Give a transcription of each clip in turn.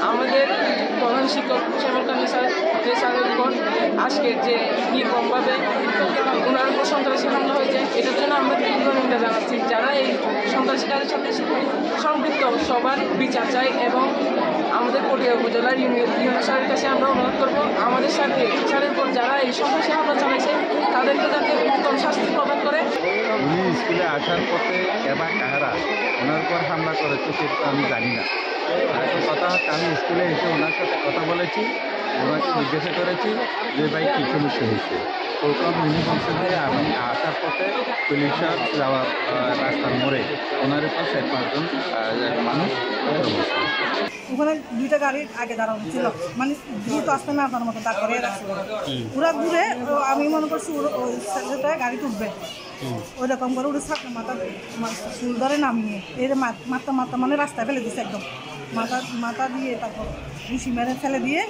আমাদের প্রধান শিক্ষক শ্যামল কান্তি স্যার যে স্যারের উপর আজকের যে নির্মমভাবে ওনার উপর সন্ত্রাসী হামলা হয়েছে, এটার জন্য আমরা তীব্র নিন্দা জানাচ্ছি। যারা এই সন্ত্রাসী কাজের সাথে সম্পৃক্ত সবার বিচার চাই এবং আমাদের পটিয়া উপজেলার ইউনিয়ন স্যারের কাছে আমরা অনুরোধ করবো আমাদের স্যারের উপর যারা এই সন্ত্রাসী হামলা চালাইছে তাদেরকে যাতে উত্তম শাস্তি প্রদান করে। উনি স্কুলে আসার পথে এবার কাহারা ওনার উপর হামলা করেছে সেটা আমি জানি না। এখন কথা হচ্ছে আমি স্কুলে এসে ওনার সাথে কথা বলেছি, ওনাকে জিজ্ঞাসা করেছি যে ভাই কী সমস্যা হয়েছে। প্রথম উনি বলছে যে আমি আসার পথে পুলিশের যাওয়ার রাস্তার মোড়ে ওনার উপর 4-5 জন মানুষ ওখানে দুইটা গাড়ি আগে দাঁড়ানো ছিল, মানে দ্রুত আসতে না আপনার মতো দাঁড় করে রাখছিল। ওরা ঘুরে আমি মনে করছি ওই ছেলেটায় গাড়ি তুলবে, ওই রকম করে ওটা ছাত্র মাথা চুল ধরে নামিয়ে এই মাথা মানে রাস্তায় ফেলে দিচ্ছে একদম মাথা দিয়ে, তারপর ঘুষি মেরে ফেলে দিয়ে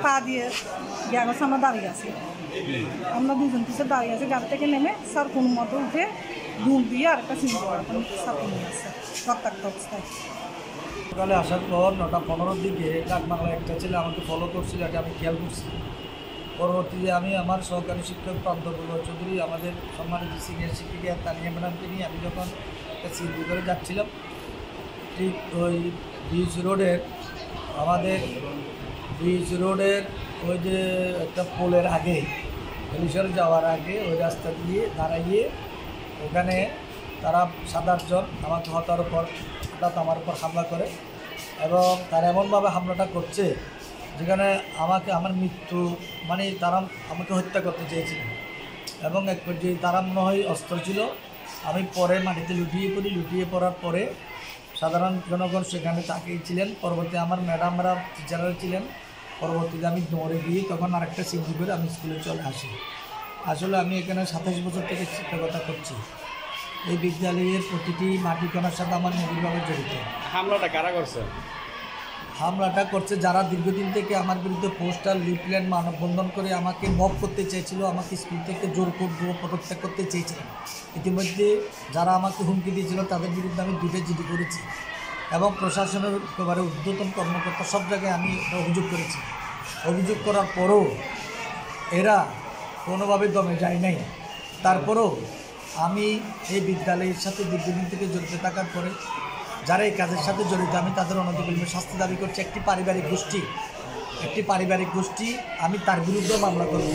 পা দিয়ে গ্যাগের সামনে দাঁড়িয়ে আছে। আমরা দুজন পিছিয়ে দাঁড়িয়ে আছি, গাড়ি থেকে নেমে স্যার কোনো মতো উঠে দূর দিয়ে আরেকটা সিঁড়ি ছাত্র নিয়ে আসছে রক্তাক্ত অবস্থায়। সকালে আসার পর 9:15-র দিকে ডাকবাংলা একটা ছেলে আমাকে ফলো করছিল, এটা আমি খেয়াল করছি। পরবর্তীতে আমি আমার সহকারী শিক্ষক প্রান্তপুর চৌধুরী, আমাদের সম্মানিত সিনিয়র শিক্ষিকা তানিয়া ম্যাডামকে নিয়ে আমি যখন একটা সিদ্ধি করে যাচ্ছিলাম, ঠিক ওই ব্রিজ রোডের ওই যে একটা পোলের আগে পুলিশের যাওয়ার আগে ওই রাস্তা দিয়ে দাঁড়াইয়ে ওখানে তারা 7-8 জন আমাকে হঠাৎ আমার উপর হামলা করে এবং তারা এমনভাবে হামলাটা করছে যেখানে আমার মৃত্যু, মানে তারা আমাকে হত্যা করতে চেয়েছিল এবং এক পর্যায়ে তারা মনে হয় অস্ত্র ছিল। আমি পরে মাটিতে লুটিয়ে পড়ার পরে সাধারণ জনগণ সেখানে তাকিয়েছিলেন। পরবর্তী আমার ম্যাডামরা টিচাররা ছিলেন। পরবর্তীতে আমি দৌড়ে গিয়ে তখন আরেকটা সিদ্ধি করে আমি স্কুলে চলে আসি। আসলে আমি এখানে 27 বছর থেকে শিক্ষকতা করছি। এই বিদ্যালয়ের প্রতিটি মাটিকণার সাথে আমার নিবিড়ভাবে জড়িত। হামলাটা কারা করছে? হামলাটা করছে যারা দীর্ঘদিন থেকে আমার বিরুদ্ধে পোস্টার লিফলেট মানববন্ধন করে আমাকে মব করতে চেয়েছিল, আমাকে স্কুল থেকে জোর করে পদত্যাগ করতে চেয়েছিলেন। ইতিমধ্যে যারা আমাকে হুমকি দিয়েছিল তাদের বিরুদ্ধে আমি 2টা জিডি করেছি এবং প্রশাসনের একেবারে ঊর্ধ্বতন কর্মকর্তা সব জায়গায় আমি অভিযোগ করেছি। অভিযোগ করার পরও এরা কোনোভাবে দমে যায় নাই। তারপরও আমি এই বিদ্যালয়ের সাথে দীর্ঘদিন থেকে জড়িত থাকার পরে যারা এই কাজের সাথে জড়িত আমি তাদের অনতিবিলম্বে শাস্তি দাবি করছি। একটি পারিবারিক গোষ্ঠী আমি তার বিরুদ্ধেও মামলা করব।